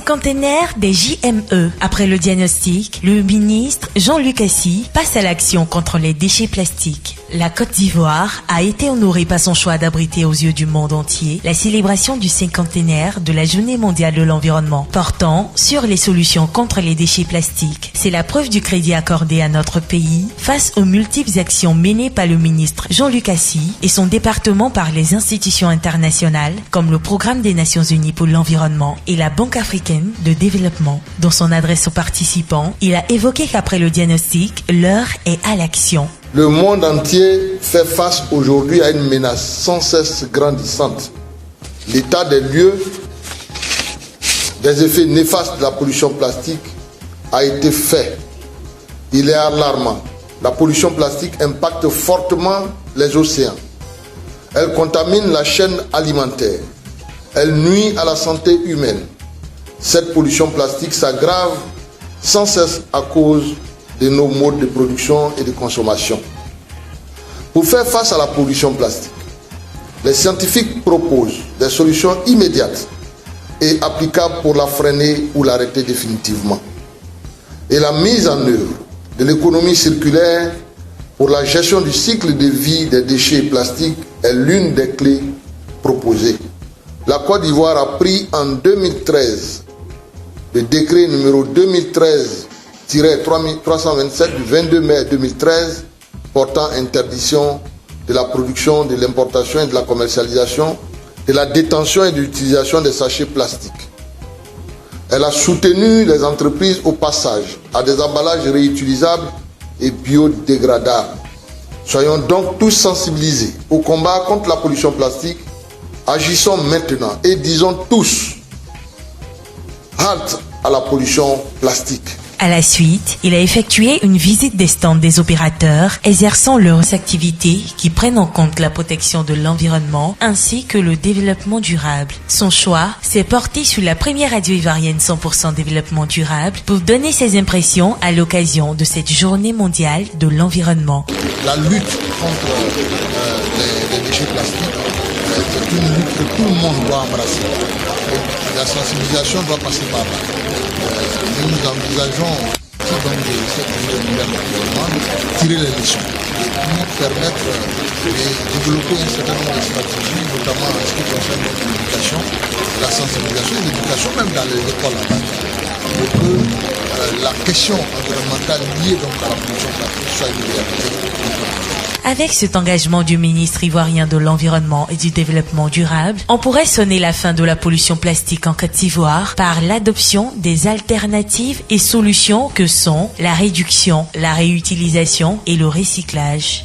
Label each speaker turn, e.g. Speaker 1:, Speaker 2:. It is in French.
Speaker 1: cinquantenaire des JME. Après le diagnostic, le ministre Jean-Luc Assy passe à l'action contre les déchets plastiques. La Côte d'Ivoire a été honorée par son choix d'abriter aux yeux du monde entier la célébration du cinquantenaire de la Journée mondiale de l'environnement, portant sur les solutions contre les déchets plastiques. C'est la preuve du crédit accordé à notre pays face aux multiples actions menées par le ministre Jean-Luc Assy et son département par les institutions internationales comme le Programme des Nations Unies pour l'environnement et la Banque africaine de développement. Dans son adresse aux participants, il a évoqué qu'après le diagnostic, l'heure est à l'action.
Speaker 2: Le monde entier fait face aujourd'hui à une menace sans cesse grandissante. L'état des lieux des effets néfastes de la pollution plastique a été fait. Il est alarmant. La pollution plastique impacte fortement les océans. Elle contamine la chaîne alimentaire. Elle nuit à la santé humaine. Cette pollution plastique s'aggrave sans cesse à cause de nos modes de production et de consommation. Pour faire face à la pollution plastique, les scientifiques proposent des solutions immédiates et applicables pour la freiner ou l'arrêter définitivement. Et la mise en œuvre de l'économie circulaire pour la gestion du cycle de vie des déchets plastiques est l'une des clés proposées. La Côte d'Ivoire a pris en 2013 le décret numéro 2013-327 du 22 mai 2013 portant interdiction de la production, de l'importation et de la commercialisation, de la détention et de l'utilisation des sachets plastiques. Elle a soutenu les entreprises au passage à des emballages réutilisables et biodégradables. Soyons donc tous sensibilisés au combat contre la pollution plastique. Agissons maintenant et disons tous halte à la pollution plastique.
Speaker 1: À la suite, il a effectué une visite des stands des opérateurs exerçant leurs activités qui prennent en compte la protection de l'environnement ainsi que le développement durable. Son choix s'est porté sur la première radio ivoirienne 100% développement durable pour donner ses impressions à l'occasion de cette journée mondiale de l'environnement.
Speaker 2: La lutte contre les déchets plastiques est une lutte que tout le monde doit embrasser. Et la sensibilisation doit passer par là. Nous envisageons, dans cette journée mondiale de l'environnement, de tirer les leçons et puis permettre de développer un certain nombre de stratégies, notamment en ce qui concerne l'éducation, la sensibilisation et l'éducation, même dans les écoles, pour que la question environnementale liée donc à la pollution plastique soit une réalité.
Speaker 1: Avec cet engagement du ministre ivoirien de l'Environnement et du Développement durable, on pourrait sonner la fin de la pollution plastique en Côte d'Ivoire par l'adoption des alternatives et solutions que sont la réduction, la réutilisation et le recyclage.